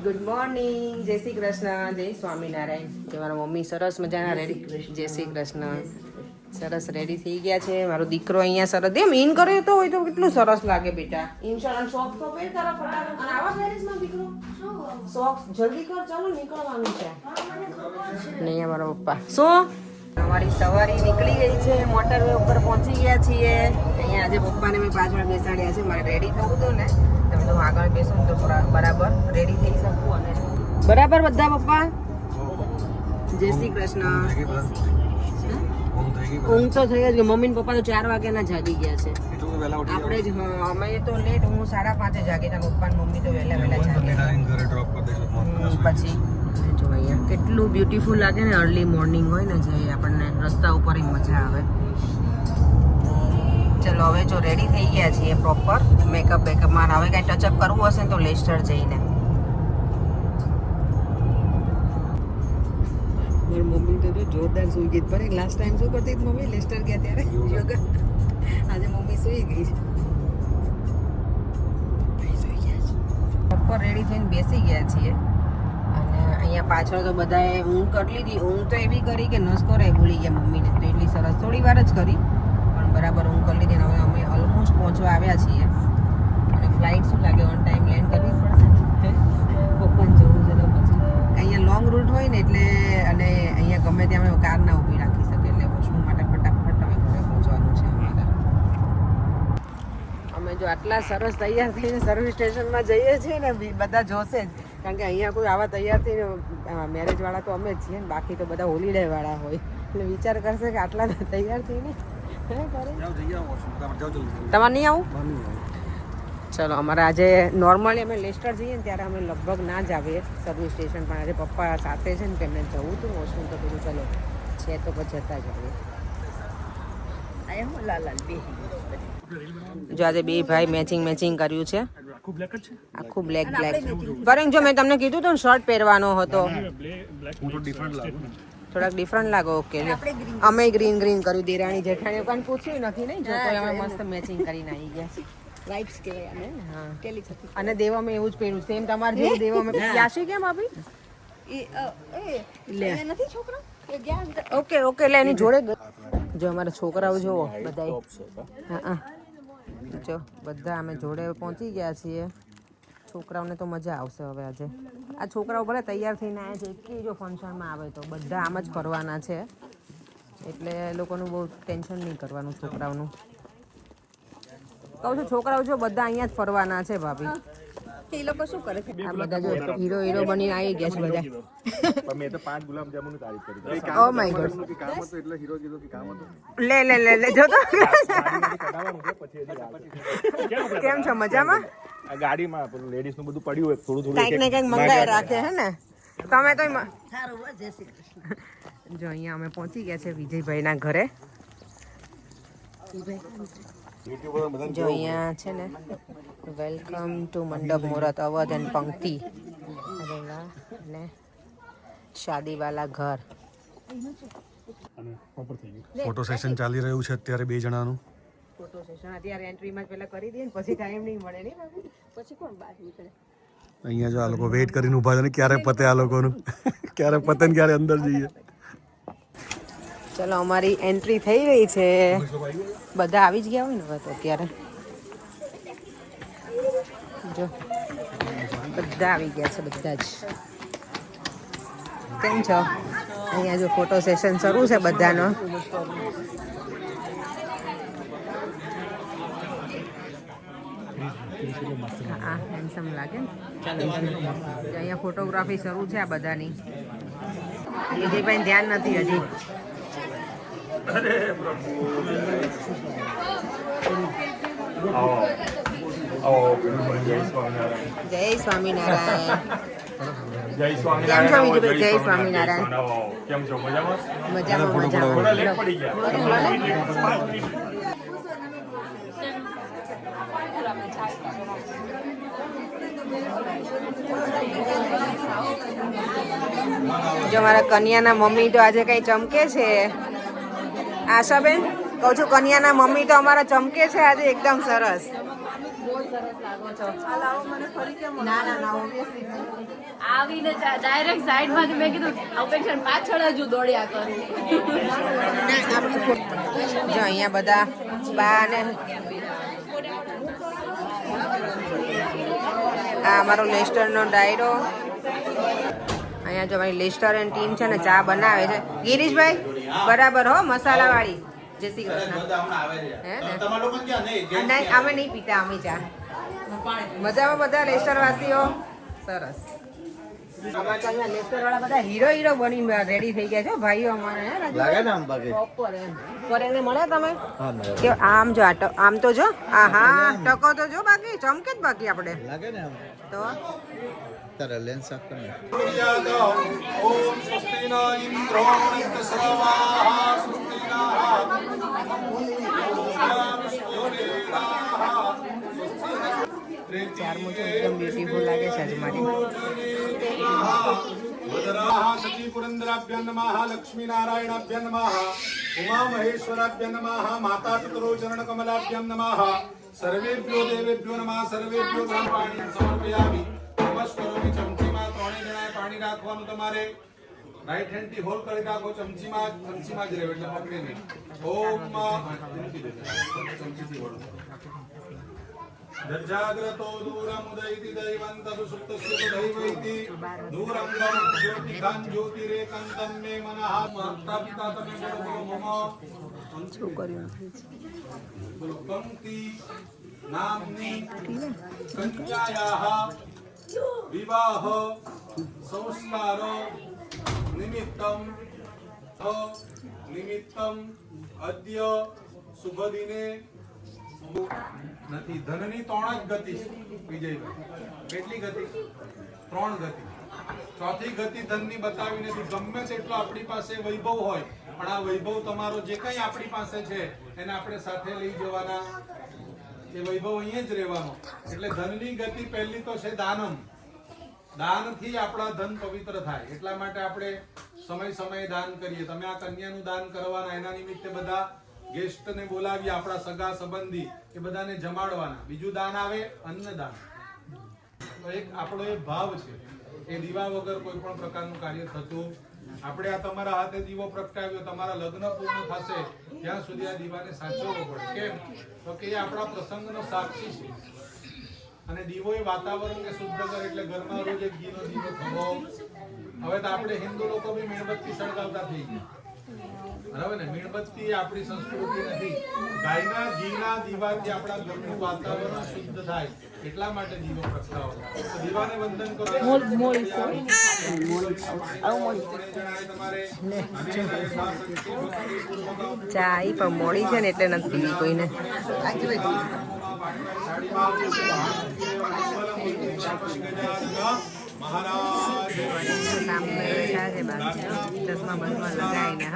Good morning, જય શ્રી કૃષ્ણ, જય સ્વામિનારાયણ. જે મારા મમ્મી સરસ મજાના રેડી, જય શ્રી કૃષ્ણ, સરસ રેડી થઈ ગયા છે. મારો દીકરો અહીંયા સરસ એમ ઇન કર્યો તો હોય તો કેટલું સરસ લાગે બેટા. ઇન્સ્યોરન્સ શોખ તો પહેર તારા ફટાફટ. અને આવા ગેરેજમાં દીકરો શોખ જલ્દી કર, ચાલો નીકળવાનું છે. નહીં અમારા પપ્પા શું અમારી સવારી નીકળી ગઈ છે, મોટરવે ઉપર પહોંચી ગયા છીએ. અહીંયા આજે પપ્પાને મેં પાછળ બેસાડ્યા છે. મારે રેડી થવું હતું ને, તમે તો આગળ બેસો ને તો બરાબર રેડી થઈ શકું. અને બરાબર બધા પપ્પા, જય શ્રી કૃષ્ણ. ઊંઘ તો થઈ જ ગઈ. મમ્મી ને પપ્પા તો 4 વાગ્યાના જાગી ગયા છે. આપણે જ અમે તો લેટ, હું 5:30 જાગી હતા. પપ્પા ને મમ્મી તો વહેલા જાગી. પછી જો અહીંયા કેટલું બ્યુટીફુલ લાગે ને, અર્લી મોર્નિંગ હોય ને, જે આપણને રસ્તા ઉપર મજા આવે. ચલો હવે જો રેડી થઈ ગયા છીએ પ્રોપર, મેકઅપ બેકઅપ માં. હવે કઈ ટચઅપ કરવું હશે તો લેસ્ટર જઈને. મારી મમ્મી તો જો જોરદાર સુઈ ગઈ. પર લાસ્ટ ટાઈમ શું કરતી હતી મમ્મી? લેસ્ટર ગયા ત્યારે યોગા. આજે મમ્મી સુઈ ગઈ છે. પ્રોપર રેડી થઈને બેસી ગયા છીએ. અને અહીંયા પાછળ તો બધાએ ઊંઘ કરી લીધી. ઊંઘ તો એવી કરી કે નસકોરે ભૂલી ગયા મમ્મીને. તો એટલી સરસ થોડી વાર જ કરી, પણ બરાબર ઊંઘ કરી લીધી. હવે અમે ઓલમોસ્ટ પહોંચવા આવ્યા છીએ. અને ફ્લાઇટ શું લાગે ઓન ટાઈમ લેન્ડ કરવી પડશે. પપ્પાને જવું છે પછી અહીંયા લોંગ રૂટ હોય ને એટલે, અને અહીંયા ગમે ત્યાં અમે કાર ના ઊભી રાખી શકે, એટલે વોશરૂમ માટે ફટાફટ અમે ઘરે પહોંચવાનું છે અમારે. અમે જો આટલા સરસ તૈયાર થઈને સર્વિસ સ્ટેશનમાં જઈએ છીએ ને, બધા જોશે જ. કારણ કે અહીંયા કોઈ આવા તૈયાર થઈને, મેરેજવાળા તો અમે જ છીએ ને, બાકી તો બધા હોલિડેવાળા હોય. એટલે વિચાર કરશે કે આટલા તૈયાર થઈને તમારે નહીં આવું. ચલો અમારે આજે નોર્મલી અમે લેસ્ટર જઈએ ને ત્યારે અમે લગભગ ના જ આવીએ સર્વિસ સ્ટેશન, પણ આજે પપ્પા સાથે છે ને કે એમને જવું હતું વોશરૂમ, તો કીધું ચલો છે તો પછી જતા જ આવીએ. જો આજે બે ભાઈ મેચિંગ કર્યું છે. આખું બ્લેક કારણ જો મેં તમને કીધું હતું ને શર્ટ પહેરવાનો હતો, થોડાક ડિફરન્ટ લાગો. ઓકે, અમે ગ્રીન કર્યું. દેરાણી જેઠાણી પણ પૂછ્યું નથી ને, જો તો અમે મસ્ત મેચિંગ કરીને આવી ગયા. વાઇબ્સ કહેવાય અમે. હા, અને દેવામાં એવું જ પહેર્યું સેમ તમારે જેવું. દેવામાં ક્યાંશી કેમ આપી લે નથી છોકરા. ઓકે લે એની જોડે જો અમારા છોકરાઓ જોવો બધા. હા જો બધા અમે જોડે પહોંચી ગયા છીએ. છોકરાઓને તો મજા આવશે હવે આજે. આ છોકરાઓ ભલે તૈયાર થઈને આવ્યા છે, કે જો ફંક્શનમાં આવે તો બધા આમ જ ફરવાના છે, એટલે લોકોનું બહુ ટેન્શન નહીં કરવાનું છોકરાઓનું. કહું છું છોકરાઓ જો બધા અહીંયા જ ફરવાના છે ભાભી. એ લોકો શું કરે છે? આ બધા જો હીરો બનીને આવી ગયા છે બધા. મેં તો 5 ગુલાબ જામુન તારીફ કરી. ઓ માય ગોડ, કામ હતું એટલે હીરો કીધો કે કામ હતું. લે જો તો કેમ છો? મજામાં? આ ગાડીમાં પેલું લેડીઝ નું બધું પડ્યું હોય, થોડું કંઈક ને કંઈક મંગાઈ રાખે હે ને. તમે તો જો અહીંયા અમે પહોંચી ગયા છે વિજયભાઈના ઘરે. જો અહીંયા છે ને, વેલકમ ટુ મંડપ મુહૂર્ત અવધ એન્ડ પંક્તિ ને શાદીવાલા ઘર. ફોટો સેશન ચાલી રહ્યું છે અત્યારે 2 જણાનું. ફોટો સેશન અત્યારે એન્ટ્રીમાં જ પહેલા કરી દઈએ ને, પછી ટાઈમ નહીં મળે ને બાબુ. પછી કોણ બહાર નીકળે? અહીંયા જો આ લોકો વેઇટ કરીને ઊભા છે ને, ક્યારે પતે આ લોકોનું, ક્યારે પતે ને ક્યારે અંદર જઈએ. ચલો અમારી એન્ટ્રી થઈ ગઈ છે. બધા આવી જ ગયા હોય ને હવે તો અત્યારે. જો બધા આવી ગયા છે, બધા જ. કેમ છો? અહીંયા જો ફોટો સેશન શરૂ છે બધાનો. હા, હેન્ડસમ લાગે ને. અહીંયા ફોટોગ્રાફી શરૂ છે આ બધાની. વિજયભાઈ ધ્યાન નથી હજી. જય સ્વામિનારાયણ. જય કેમ છો વિજયભાઈ? જય સ્વામિનારાયણ. કેમ છો? મજામાં? જો મારા કન્યાના મમ્મી તો આજે કઈ ચમકે છે. આશાબેન કહું છું, કન્યાના મમ્મી તો અમારા ચમકે છે આજે એકદમ સરસ. બહુ સરસ લાગો છો. ના ઓબ્વિયસલી આવીને ડાયરેક્ટ સાઈડમાંથી મેં કીધું અપેક્ષા પાછળ જ દોડ્યા કરું. જો અહીંયા બધા બા ને આ અમારો લેસ્ટરનો ડાયરો. અહીંયા જો અમારી લેસ્ટર એન્ડ ટીમ છે ને ચા બનાવે છે. ગિરીશભાઈ બરાબર હો, મસાલાવાળી. જય શ્રી કૃષ્ણ. નહીં, અમે નહીં પીતા, અમે ચા. મજામાં બધા લેસ્ટર વાસીઓ? સરસ. લેસ્ટર વાળા બધા હીરો હીરો બની રેડી થઈ ગયા છે ભાઈઓ અમારે. પ્રોપર એમ પર એને મળ્યા તમે કે આમ જો આમ તો જો આ હા ટકો તો જો બાકી ચમકે જ બાકી આપણે લાગે ને આમ તો તારે લેન્સ સાફ કર. ઓમ સ્વસ્તિના ઇન્દ્રોણિત સ્રવાહ સ્વસ્તિના ચાર મોટું એકદમ બ્યુટીફુલ લાગે છે આજે મારી. સચી પુરંદરાભ્ય નમઃ લક્ષ્મી નારાયણાભ્ય નમઃ ઉમા મહેશ્વરાભ્ય નમઃ માતા પિતરો ચરણ કમલાભ્ય નમઃ સર્વેભ્યો દેવેભ્યો નમઃ સર્વેભ્યો પાણી સમર્પયામિ. નમસ્કારોમી. ચમચીમાં ત્રણેય જણાએ પાણી રાખવાનું તમારે. રાઈટ હેન્ડ થી હોલ્ડ કરી રાખો. ચમચીમાં જ રહેવું એટલે પકડે નહીં. ઓમ ચમચીથી હોલ્ડ. દર્જાગ્રતો દૂરમ ઉદયતિ દૈવંતદુ સુપ્તસ્ય દૈવૈતિ દૂરમ ગમ જ્યોતિકાં જ્યોતિરેકંતમ મે મનઃ. માતા પિતા તમે બોલો મમ છોકરીઓ બોલો. પંક્તિ નામની કન્યાયાઃ વિવાહ સંસ્કાર નિમિત્તમ અદ્ય શુભ દિને નથી. ધનની 3 જ ગતિ. વિજયભાઈ કેટલી ગતિ? 3 ગતિ. ચોથી ગતિ ધનની બતાવી નથી. ગમે તેટલો આપણી પાસે વૈભવ હોય પણ આ વૈભવ તમારો જે કઈ આપણી પાસે છે એને આપણે સાથે લઈ જવાના. એ વૈભવ અહીંયા જ રહેવાનો. એટલે ધનની ગતિ પહેલી તો છે દાનમ. દાનથી આપણા ધન પવિત્ર થાય. એટલા માટે આપણે સમય દાન કરીએ. તમે આ કન્યાનું દાન કરવાના. એના નિમિત્તે બધા ગેસ્ટને બોલાવી, આપણા સગા સંબંધી એ બધાને જમાડવાના. બીજું દાન આવે અન્નદાન. એક આપણો એક ભાવ છે. એ દીવા વગર કોઈ પણ પ્રકારનું કાર્ય થતું. આપણે આ તમારા હાથે દીવો પ્રગટાવ્યો, તમારા લગ્ન પૂર્ણ થશે ત્યાં સુધી આ દીવાને સાચવવો પડે. કેમ? તો કે એ આપણા પ્રસંગનો સાક્ષી છે. અને દીવો એ વાતાવરણને શુદ્ધ કરે. એટલે ઘરમાં રોજ એક ઘીનો દીવો થવો. હવે તો આપણે હિન્દુ લોકો બી મીણબત્તી સળગાવતા થઈ ગયા. બરાબર ને? મીણબત્તી આપણી સંસ્કૃતિ નથી. ગાયના ઘીના દીવાથી આપણા ઘરનું વાતાવરણ શુદ્ધ થાય. એટલા માટે દીવો પ્રગટાવો. તો દીવાને વંદન કરો. ચા ઈ પણ મોડી છે ને એટલે નથી પીવી કોઈને. સામે બેઠા છે બાકી ચશ્મા બસમાં લગાવીને.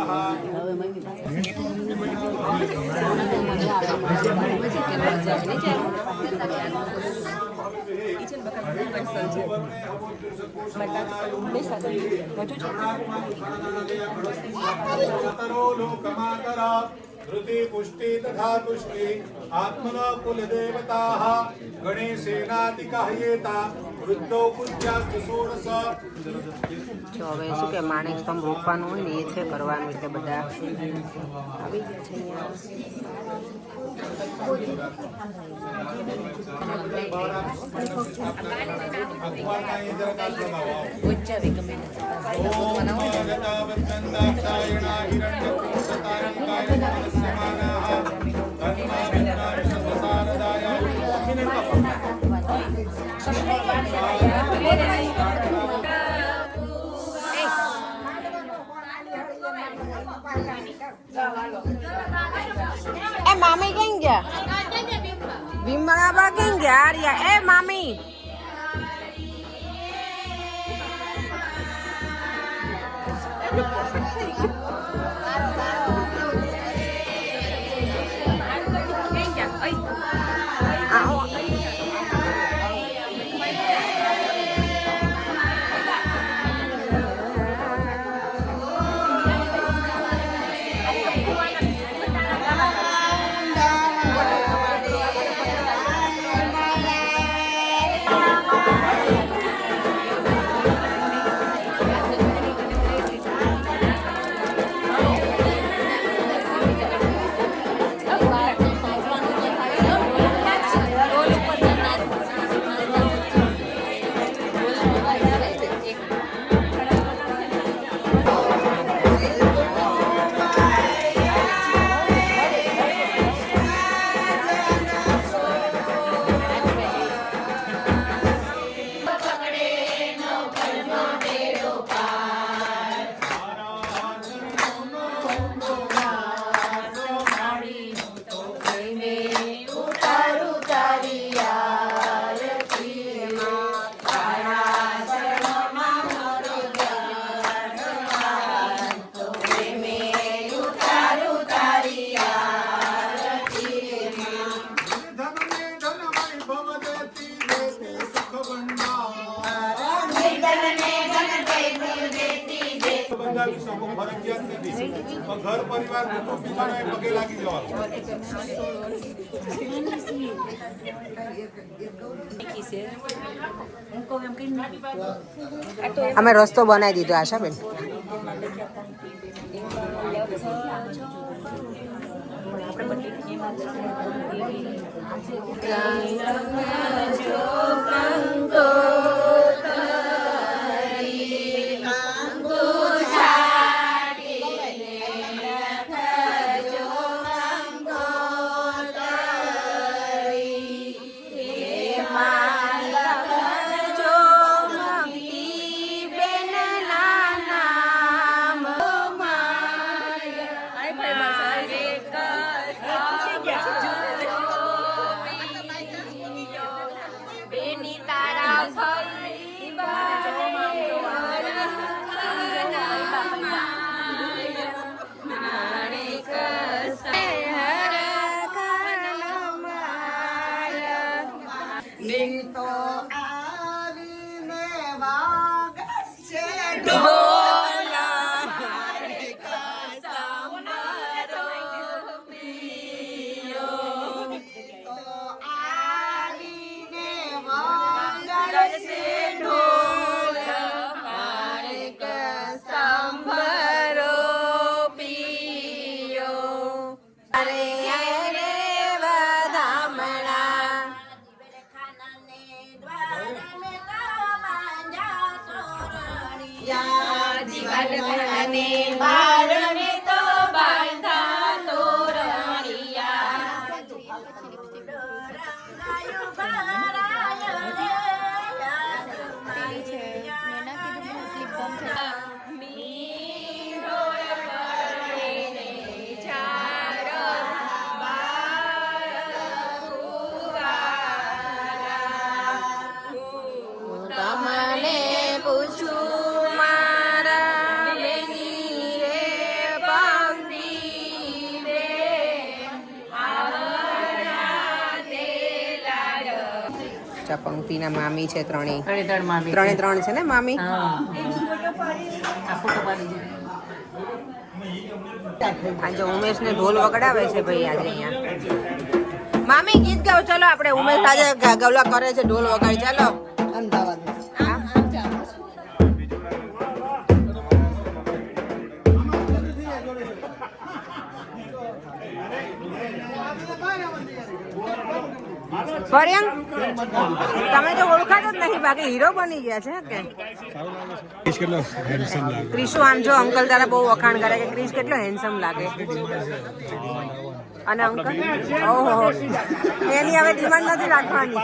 હા ધૃતિ પુષ્ટિ તથા તુષ્ટિ આત્મનો કુલ દેવતાઃ ગણેશેનાધિકાહ્યેતા વૃદ્ધો પૂજ્યાસ્ત ષોડશ. જો હવે શું કે માણેક સ્તંભ રોપવાનું હોય ને એ છે કરવાનું. એટલે બધા આવી જ છે એ મામી કેમ ગયા? વિમળાબા કેમ ગયા? આર્યા એ મામી બોલાવી શકો, ફરજિયાત નથી. પણ ઘર પરિવાર કુટુંબ બીજાને પગે લાગી જવાનું. અમે રસ્તો બનાવી દીધો આશાબેન. પંક્તિના મામી છે ત્રણેય. ત્રણે ત્રણ છે ને મામી. આજે ઉમેશ ને ઢોલ વગડાવે છે ભાઈ આજે અહીંયા. મામી ગીત ગાઓ ચલો આપણે. ઉમેશ આજે ગવલા કરે છે ઢોલ વગાડી. ચાલો અમદાવાદ. ફરિયાંગ તમે તો ઓળખાતો જ નહીં, બાકી હીરો બની ગયા છે કે ક્રિશુ. આમ જો અંકલ તારા બહુ વખાણ કરે કે ક્રિશ કેટલો હેન્ડસમ લાગે. અને અંકલ ઓહો એની હવે ડિમાન્ડ નથી રાખવાની.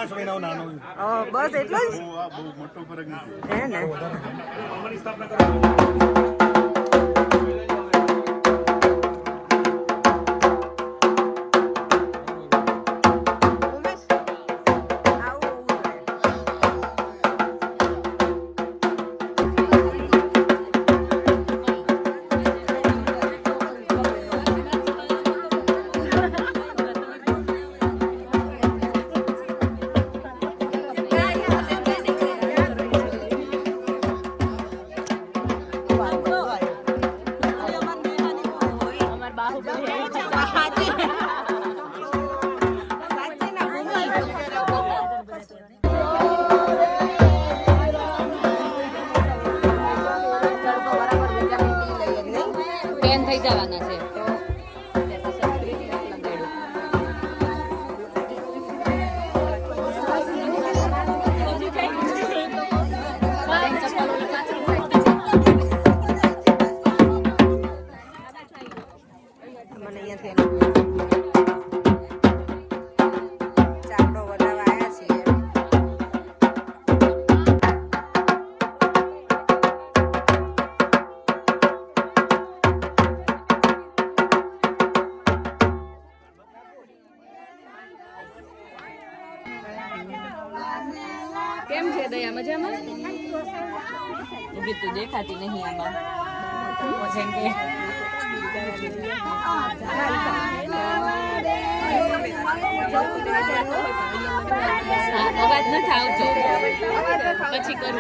બસ એટલો જ હે ને. થઈ જવાના છે. કેમ છે દયા મજામાં? ઊભી તો દેખાતી નહીં આમાં. જેમ કે હવે અવાજ નથી આવતો પછી કરું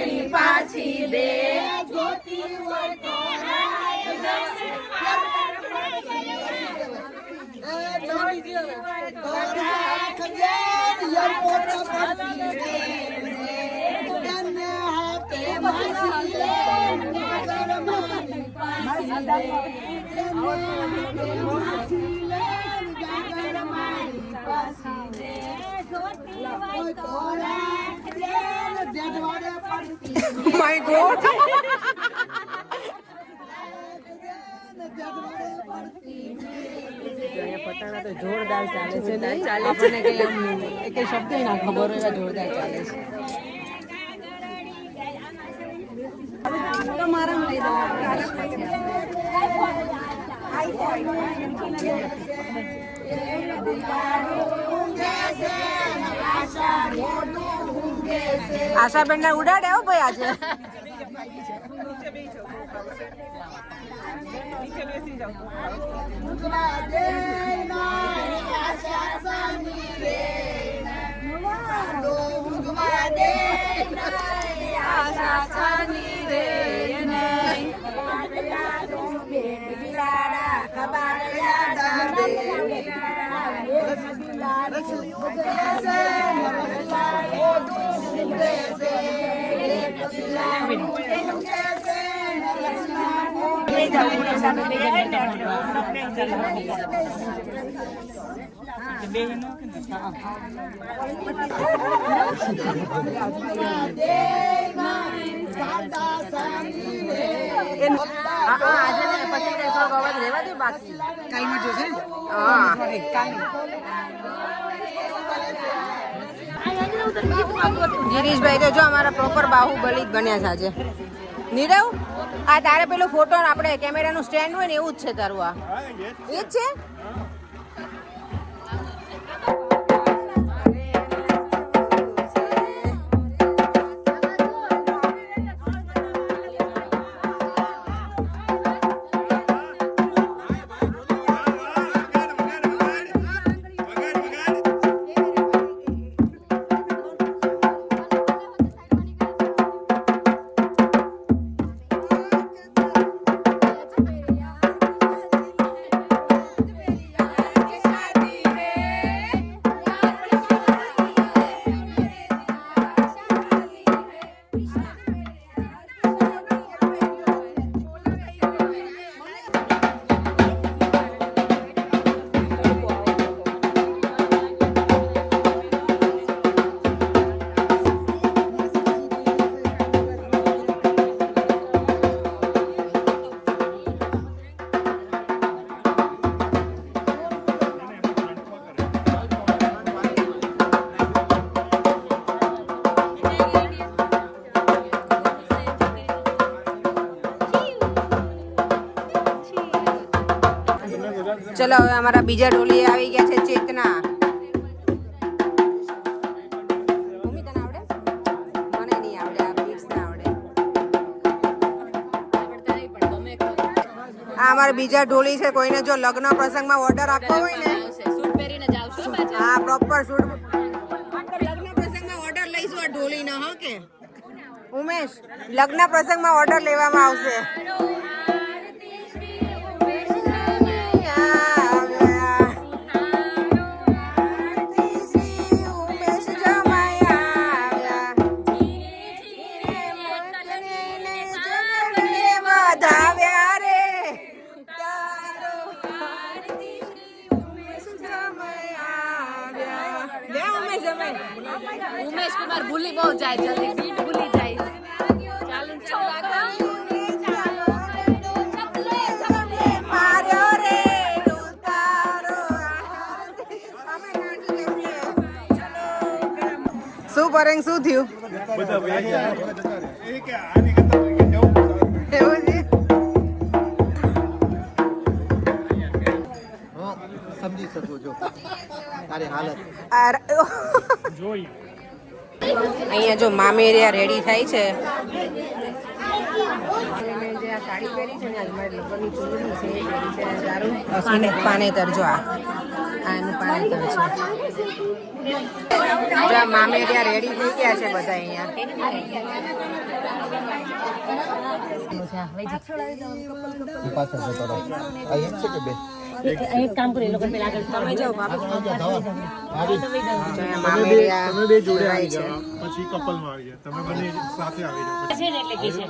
એમ પાછી દે માય ગોડ પટાણા તો જોરદાર ચાલે છે ને આપણને કઈ એક શબ્દ ના ખબર હોય જોરદાર ચાલે છે આશાબેન ને ઉડાડે હો ભાઈ આજે ગિરીશભાઈ તો જો અમારા પ્રોપર બાહુબલી જ બન્યા છે આજે નીરવ આ તારે પેલું ફોટો આપણે કેમેરાનું સ્ટેન્ડ હોય ને એવું જ છે તારું આ એ જ છે ચલો હવે અમારા બીજા ટોલી આવી ગયા છે ચેતના મમ્મી તને આવડે મને નહીં આવડે આ બીટ્સ ના આવડે આ અમારા બીજા ટોલી છે કોઈને જો લગ્ન પ્રસંગમાં ઓર્ડર આપવો હોય ને સૂટ પહેરીને જાવ છો પાછા હા પ્રોપર શૂટ લગ્ન પ્રસંગમાં ઓર્ડર લઈશું આ ઢોલીનો હા કે ઉમેશ લગ્ન પ્રસંગમાં ઓર્ડર લેવામાં આવશે ઉમેશ કુમાર ભૂલી બહુ જાય જલ્દી બીટ ભૂલી જાય ચાલુ શું પરેંગ શું થયું એવું છે સમજી શકું છું તારી હાલત અહીંયા જો મામેરિયા રેડી થાય છે આ સાડી પહેરી છે ને આજ મારી લગ્નની ચૂંટણી છે એ પહેરી છે અને તારું પાનેતર જો આ એનું પાનેતર છે જો આ મામેરિયા રેડી થઈ ગયા છે બધા અહીંયા પાછળ જતો રહો. આ એક છે કે બે? એક કામ કરી લોકો પેલા આગળ તમે જાઓ બાપુ આવી. જો અહીંયા મામેરિયા જોડાય છે પછી કપલમાં આવી ગયા તમે બંને સાથે આવી જાઓ છે ને એટલે કે છે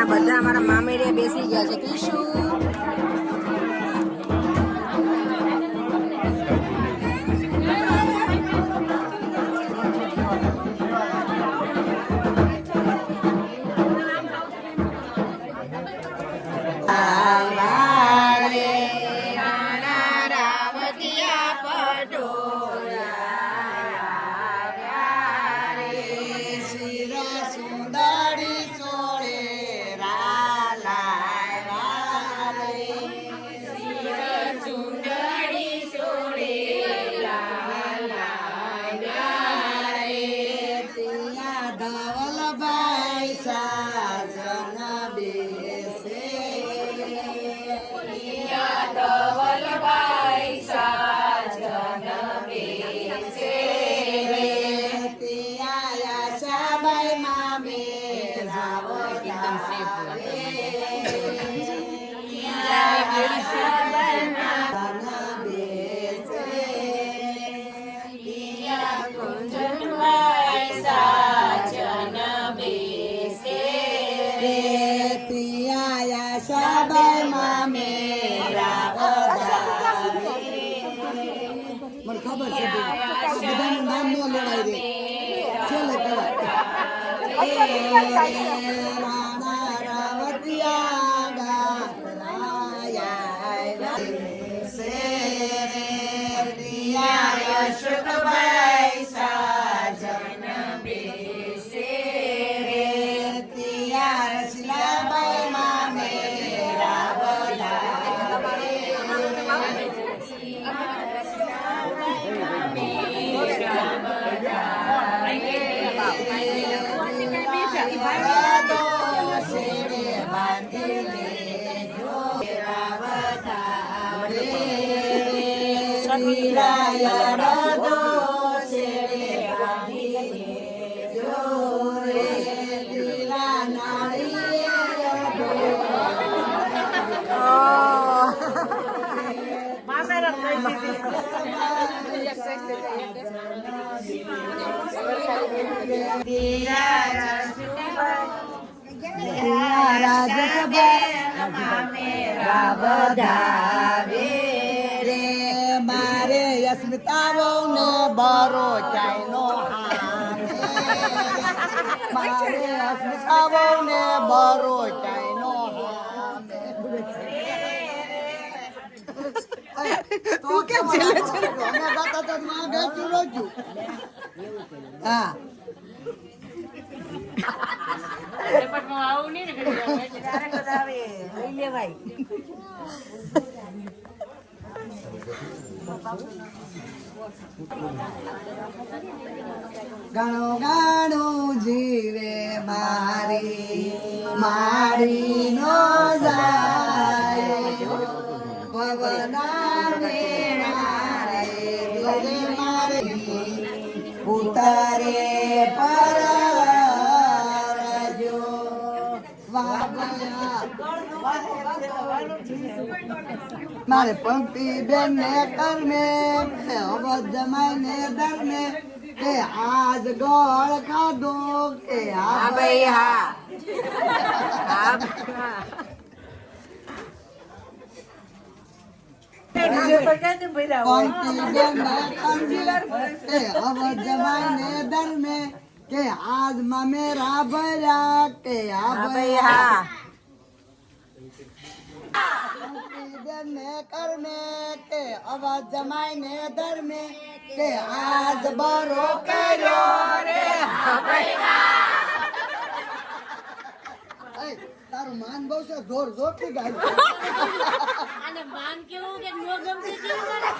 બધા અમારા મામેરિયા બેસી ગયા છે કીશું મને ખબર છે બધાનું નામ ન લેવાય રે છેલ્લે કહેવાય પીરાય રદો છેડે બાંધીને જોરે પીરા રે મારે અસ્મિતાઓ ને બરો ચાઈનો મારે અસ્મિતાઓ ને બરો ચાઈનો તું કે છેલ્લે અમે ગાતા તો માં ગાતું રોજું હા ગાણો ગાણો જીવે મારી નો જાય પવનાને મારે ઉતારે પર મારે પંક્તિ બેન ને કરને અવધ જમાઈ ને દરને કે આજ ગોળ ખાધો કે હા ભાઈ હા પંક્તિ બેન ને કરને અવધ જમાઈ ને દરને કે આજ માં મેરા ભર્યા કે હા ભાઈ હા ને કરને કે અવાજ જમાઈ ને ધર્મે કે આજ બરો કર્યો રે તારું માન બહુ છે જોર જોર થી ગાયું અને માન કેવું કે નો ગમતી કેવું કરે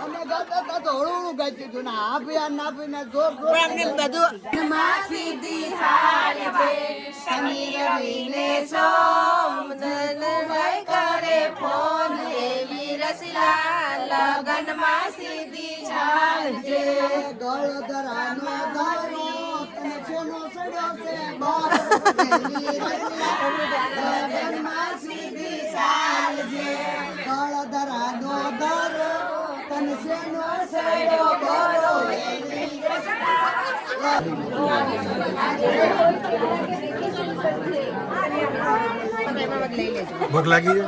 અમે ગાતા હતા તો હળવું ગાયું હતું ને આ ભી ના ભી ને જોર જોર બધું માં સીધી સારી બે શનિ રવિ ને સોમ ભાઈ કરે ફોન એવી રસીલા લગન માં સીધી ચાલજે ગળધરાનો ધારો તને છેનો ચડ્યો છે બાર એવી રસીલા લગન માં સીધી ચાલજે ગળધરાનો ધારો તને છેનો ચડ્યો બારો એવી ભૂખ લાગી છે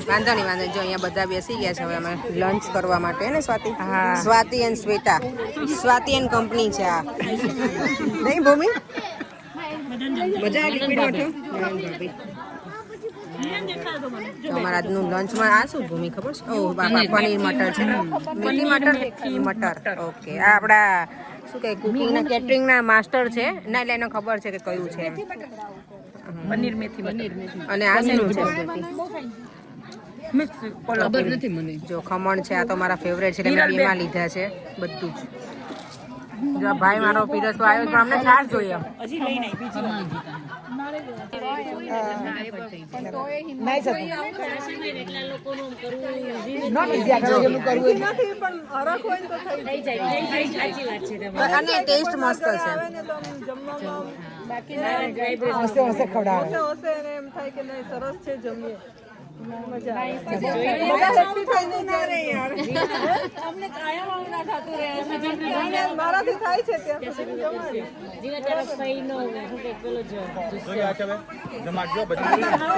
વાંધો નહીં જો અહીંયા બધા બેસી ગયા છે હવે અમે લંચ કરવા માટે ને Swati and Shweta Swati and company છે આ નહીં ભૂમિ મજા આવી તો અમારા આજનું લંચમાં આ શું ભૂમિ ખબર છે ઓહ બાપા પનીર મટર છે મીઠી મટર ઓકે આ આપણા શું કહે કુકિંગના કેટરિંગના માસ્ટર છે ના એટલે એને ખબર છે કે કયું છે પનીર મેથી અને આ શેનું છે ખબર નથી મને જો ખમણ છે આ તો મારા ફેવરેટ છે મેં બેમાં લીધા છે બધું જ જો ભાઈ મારો પીરસવા આવ્યો પણ અમને છાશ જોઈએ અને ટેસ્ટ મસ્ત છે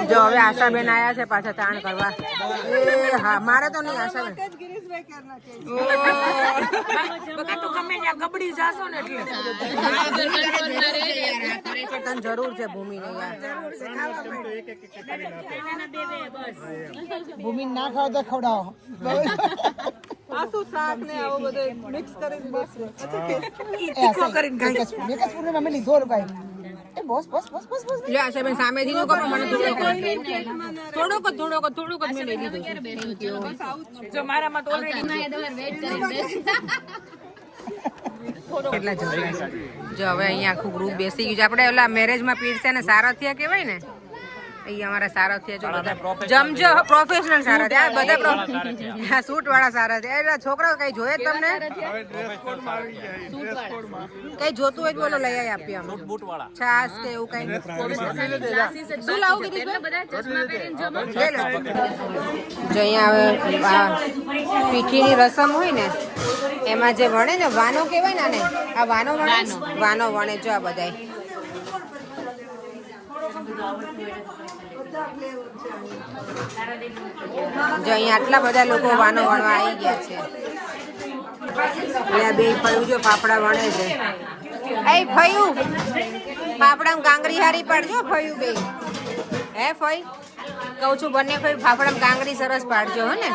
જો હવે આશાબેન આયા છે પાછા તાણ કરવા એ હા મારે તો નહીં આશાબેન તને જરૂર છે ભૂમિ ને ભૂમિ ના ખાવ તો ખવડાવો આસુ શાક ને આવો બધો મિક્સ કરીને બસ અમે લીધો ભાઈ એ બોસ લે આશાબેન સામેથી નો કરો મને થોડોક જ મેં લઈ લીધું જો મારામાં તો ઓલરેડી વેટ કરી કેટલા જણા જો હવે અહીંયા આખું ગ્રુપ બેસી ગયું છે. આપણે ઓલા મેરેજમાં પીરસે ને સારથિયા કહેવાય ને, અહીંયા અમારા સારથિયા જો બધા જમજો પ્રોફેશનલ સારથિયા બધા સૂટ વાળા સારથિયા. એટલે છોકરાઓ કઈ જોઈએ તમને કઈ જોતું હોય તો બોલો લઈ આવી આપીએ અમે. છાસ કે એવું કઈ શું લાવું કીધું જો અહીંયા હવે પીઠીની રસમ હોય ને એમાં જે વણે ને વાનો કહેવાય ને આને, આ વાનો વણે જો આ બધાય. જો અહીંયા આટલા બધા લોકો વાનો વણવા આવી ગયા છે. એટલે બે ફયું જો ફાફડા વણે છે. એ ફયું ફાફડામાં કાંગરી હારી પાડજો ફયું બે. હે ફઈ કહું છું બંને ફઈ ફાફડામાં કાંગરી સરસ પાડજો હો ને.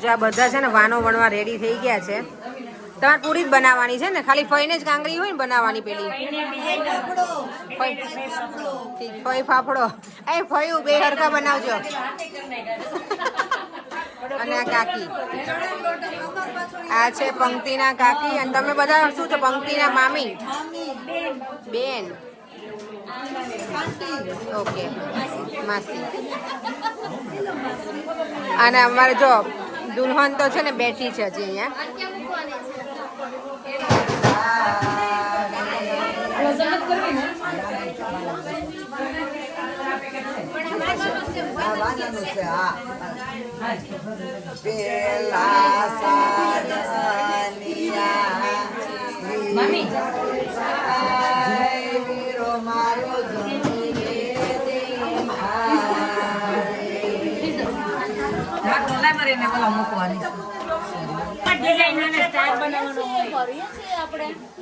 જો આ બધા છે ને વાનો વણવા રેડી થઈ ગયા છે. તમારે પૂરી જ બનાવવાની છે ને, ખાલી ફઈને જ કાંગરી હોય ને બનાવવાની પેલી ફઈ ફાફડો. એ ફયું બે હરખા બનાવજો. અને આ કાકી આ છે પંક્તિના કાકી. અને તમે બધા શું છો પંક્તિના મામી બેન? ઓકે માસી. અને અમારે જો દુલ્હન તો છે ને બેઠી છે હજી અહીંયા.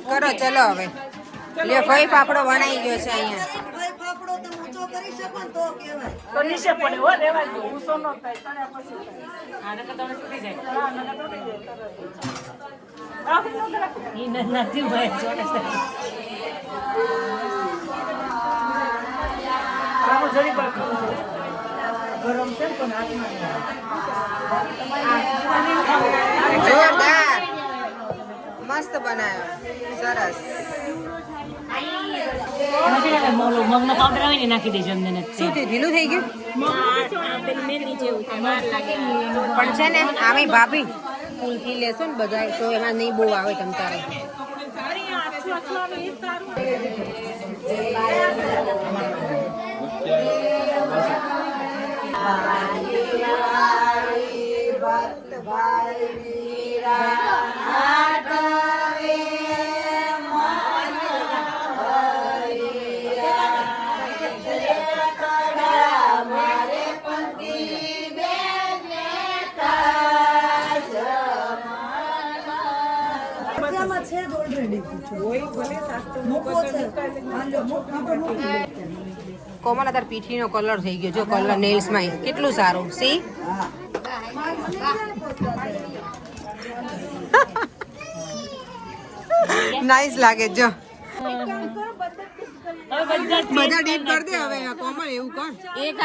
કરો ચલો હવે લ્યો ફઈ ફાફડો વણાઈ ગયો છે અહીંયા. જોરદાર મસ્ત બનાવ્યો સરસ. મગનો પાવડર આવે ને નાખી દેજો અમને. શું થયું ઢીલું થઈ ગયું? પણ છે ને આમે ભાભી ફૂલથી લેશો ને બધા તો એમાં નહીં બહુ આવે તમ તારે. કોમલ તાર પીઠીનો કલર થઈ ગયો જો કલર નેલ્સ માં કેટલું સારું. સી નાઈસ લાગે જો. બધા ડીપ કર દે હવે કોમલ એવું કર. એક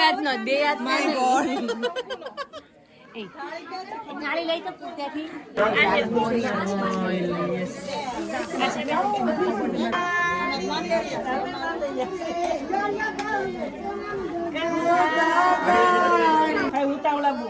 હાથનો બે હાથ. માય ગોડ થાળી લઈ તો ત્યાંથી ઉતાવળા બહુ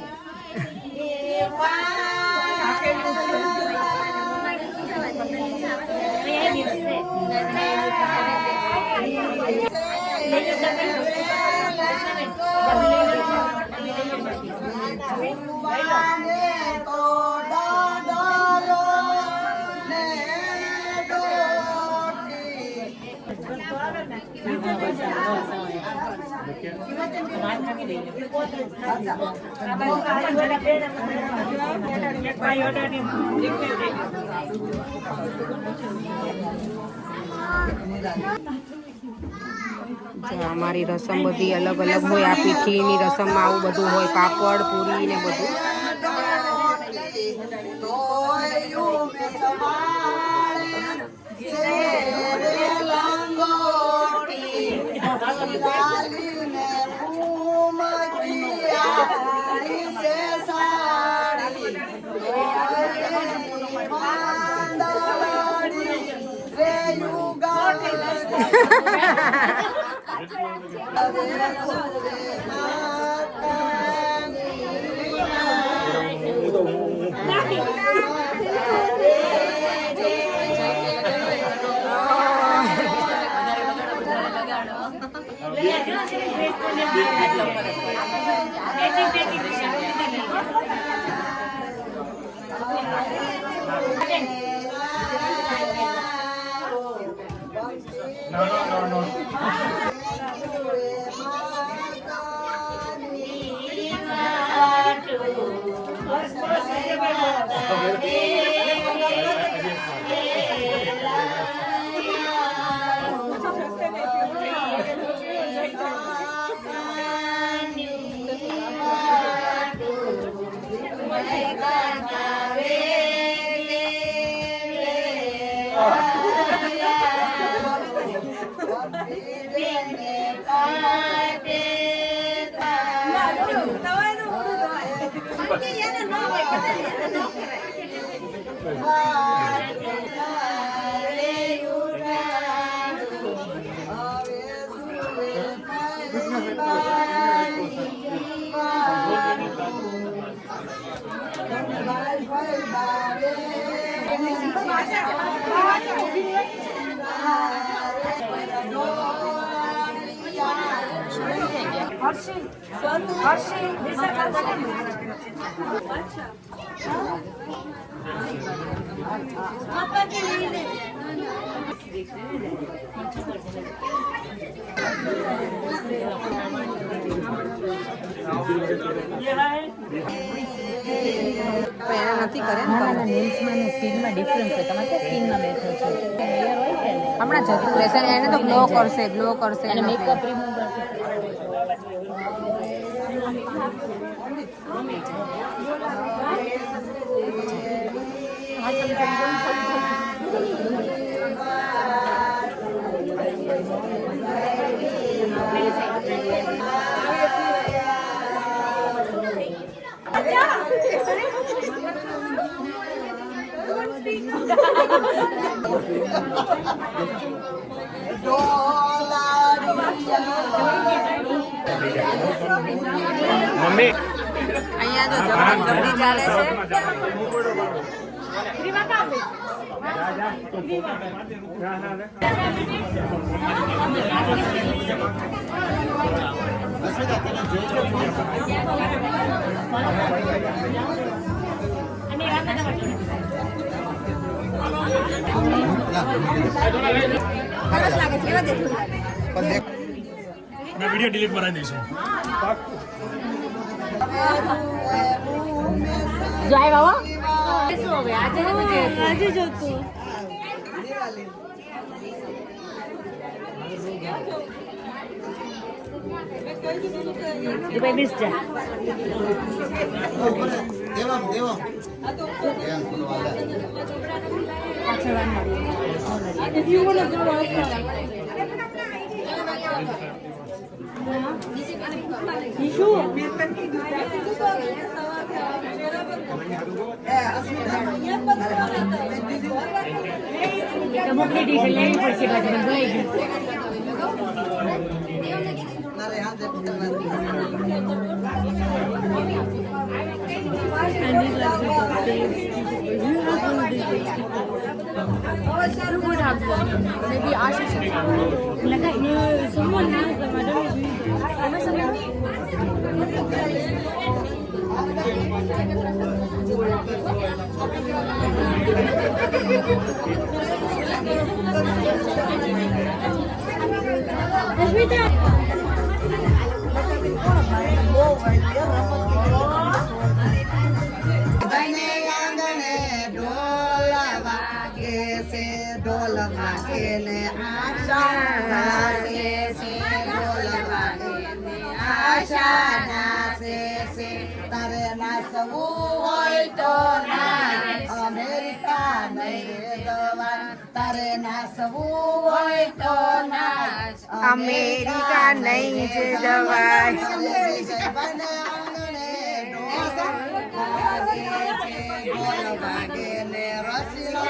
અમારી રસમ બધી અલગ અલગ હોય. આ પીઠીની રસમમાં આવું બધું હોય, પાપડ પૂરી ને બધું. એને નથી કરે ને હમણાં જતું રહેશે એને તો ગ્લો કરશે અને મેકઅપ રિમૂવ અહીંયા તો જબરજસ્તી ચાલે मैं वीडियो डिलीट करा दीशू જાય બાબા શું હવે આજે જોતું ભાઈ બેસ જા મોકલી દીધી લેવી પડશે પાછી ભૂલાઈ Maybe Ashish. ગયું someone has them. I don't ઢોલ વાગે ને આશા નાચે છે, ઢોલ વાગે ને આશા નાચે છે. તારે નાચવું હોય તો નાચ, અમેરિકા નહીં જવા. તારે નાચવું હોય તો નાચ, અમેરિકા નહીં જ જવાય. ઢોલ વાગે ને રસીલો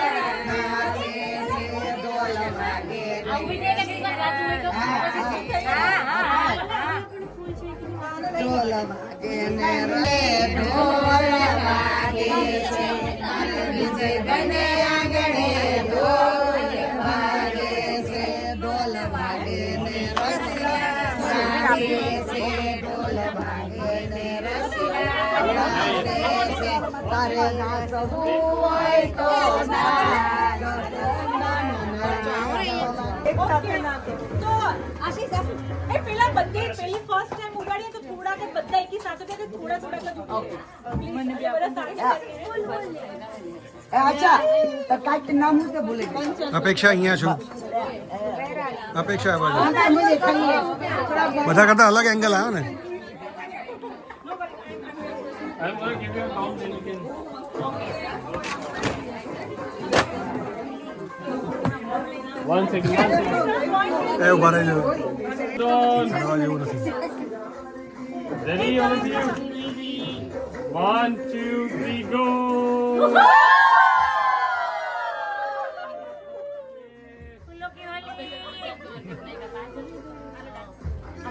નાચે છે, ઢોલ વાગે ને વિજય બને આંગણે ઢોલ વાગે છે, ઢોલ વાગે ને રસિયા વાગે છે, ઢોલ વાગે ને રસિયા વાગે છે. તારે નાચવું હોય તો એક સાથે નાખો. તો આશીષ એ પેલા પેલી ફર્સ્ટ ટાઈમ ઉગાડીએ તો થોડાક જ બધા એકી સાથે કે થોડા જ ઉગાડીએ. મને બી બધા સાથે અચ્છા તો કાંઈક નામ હું તો ભૂલી ગઈ. અપેક્ષા અહીંયા છું. અપેક્ષા આ બાજુ. मुझे खाइए બધા કરતા અલગ એંગલ આવે ને. I'm going to give you a count and you can. One second. એ ઉભા રહેજો. Done. ચડવા જેવું નથી. Ready on you. 1, 2, 3, go.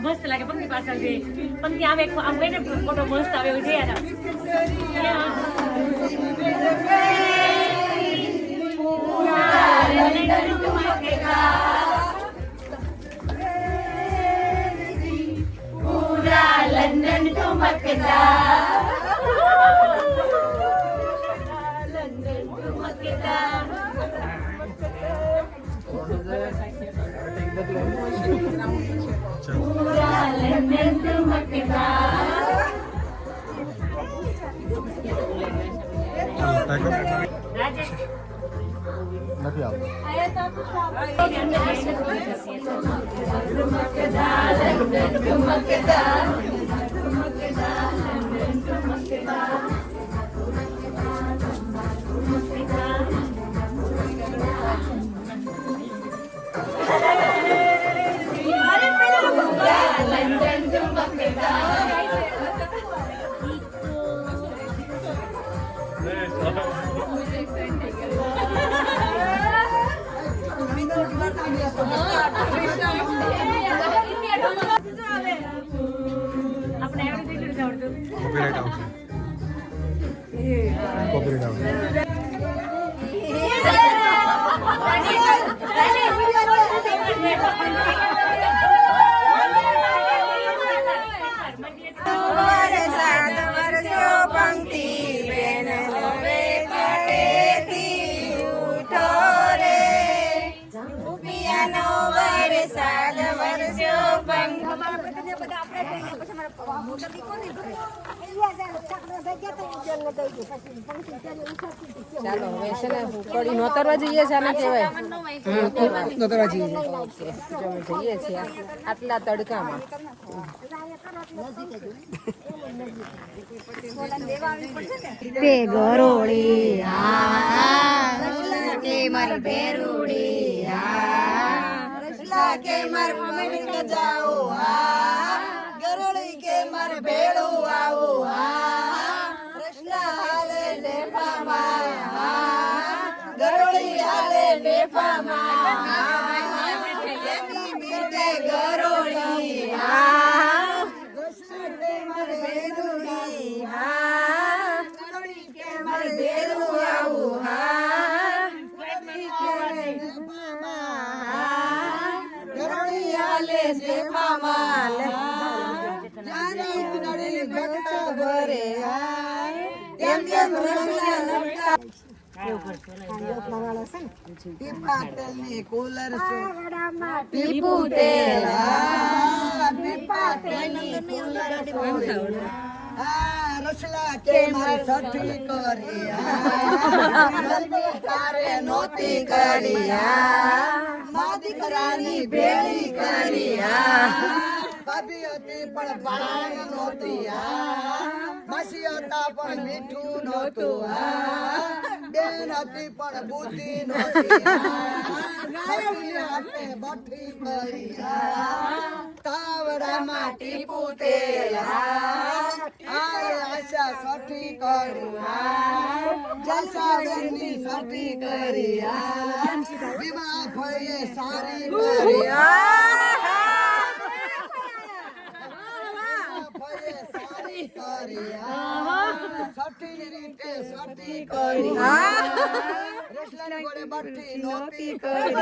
મસ્ત લાગે પંક્તિ પાછળ જે પંક્તિ આવે આમ કહીને ફોટો મસ્ત આવે એવું જોઈએ લંડન નથી આવતું. આપણે આવડે તો એટલું જ આવડતું. કોપીરાઇટ આવશે. કોપીરાઇટ આવશે. વરસાદ વરસ્યો પંક્તિ બેન હવે તળેટી ઉઠો રે, પિયાનો વરસાદ વરસ્યો ચાલો હવે છે ને કડી નોતરવા જઈએ છે આને કહેવાય નોતરવા જઈએ છે. ઓકે જો અમે જઈએ છીએ આટલા તડકામાં. તે ગરોળી કે મારી ભેરુડી રસલા કે માર મમ્મી કે જાઓ હા, ગરોળી કે માર ભેળું આવો હા, રસલા હાલે નેફામાં હા, ગરોળી હાલે નેફામાં હા, એની મીઠે ગરોળી હા, રસલા કે માર ભેરુડી હા, ગરોળી કે માર ભેળું આવો હા, ગરોળી હાલે નેફામાં ગરોળી હાલે નેફામાં જાની ગરોળી ઘટા ભરે તેમ તેમ રસલા લપટા પીપા તેલની કુલર પીપુ તેલ પીપા તેલની કુલર રસલા કે માર સઠી કરી જલ્દી તારે નોતી કરી મા દીકરાની ભેળી કરી ભાભી હતી પણ ભાણ નહોતી માસી હતા પણ મીઠું નહોતું બેન હતી પણ બુદ્ધિ નહોતી હાથે બઠી કરી તાવડામાં ટીપુ તેલ આશા સઠી કરું જલસાબેનની સઠી કરી વિવાહ ભઈએ સારી કરી ભઈએ સારી સઠી રીતે સઠી કરી રેસલાની ગોળે બઠ્ઠી નહોતી કરી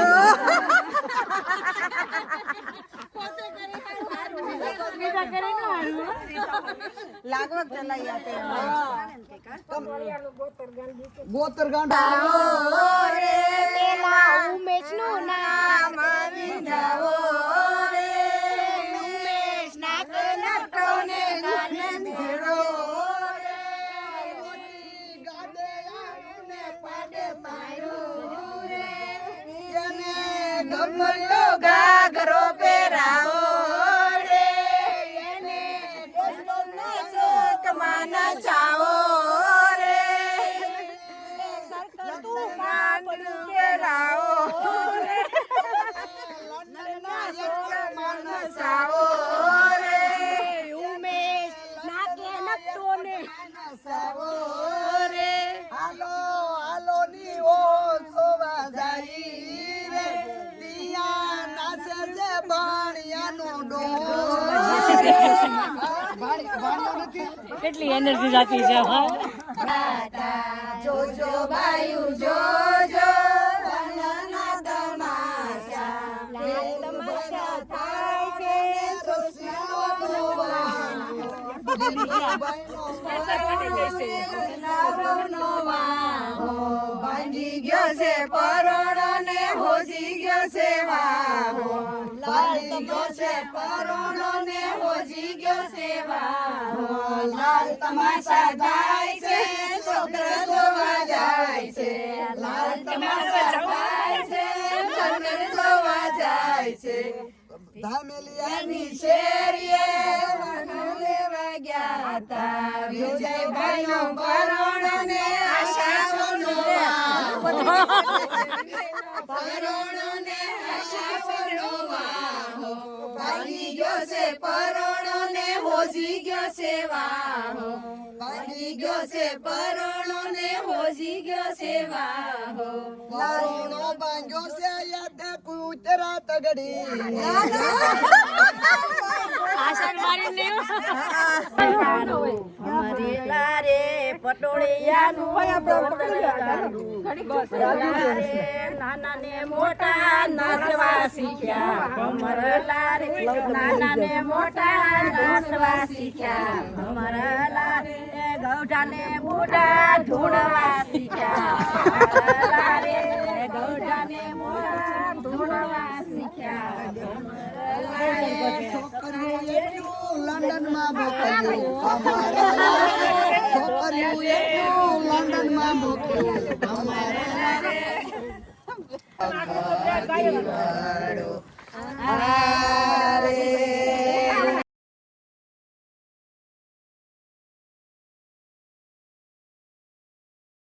લાગવગ ચલાઈ આપે ગોતર ગાંડા રે પેલા ઉમેશ નું નામ વિંધાવો રે ઉમેશ ના કનકોને ગાનન ભેળો રે ગાડે આને પાડે પાયું રે એને ગમલો ગાગરો પહેરાવો રે એને દેશનો શોક માન ચાવો રે તું માંગલું પહેરાવો રે લંડનના શોક માન ચાવો રે ઉમેશ નાકે નકટોને સાવો રે હાલો હાલો ની ઓ સોવા જાય રે પિયા નાચે છે બાણિયાનો ડોર બાણિયો નથી કેટલી એનર્જી જાતી છે હા જોજો બાયું જોજો વનના તમાશા લાલ તમાશા થાય છે સોસિયાનો ભાંગી ગયો છે પરોણો ને હોજી ગયો છે વાહો લાલી ગયો છે પરોણો ને હોજી ગયો છે વાહો લાલ તમાશા થાય છે છોકરા જોવા જાય છે લાલ તમાશા થાય છે છોકરા જોવા જાય છે ધામેલિયાની શેરીએ વનો લેવા ગયા તા વિજયભાઈ નો પરોણો ને આશાઓનો પરોણો ને આશાઓનો વાહો ભાગી ગયો છે પરોણો ને હોજી ગયો છે વાહો ભાગી ગયો છે પરોણો ને હોજી ગયો છે વાહો લાઈનો બાંધ્યો છે યાદ કૂતરા તગડી આશન મારીને અમરેલા રે પટોળિયાનું નાના ને મોટા નાચવા શીખ્યા અમરેલા રે નાના ને મોટા નાચવા શીખ્યા અમરેલા રે ગૌઢા ને મોટા ધૂણવા શીખ્યા અમરેલા રે ગૌઢા ને મોટા ધૂણવા શીખ્યા લંડન માં મોકલ્યું છોકરીઓ એટલું લંડન માં મોકલ્યું આ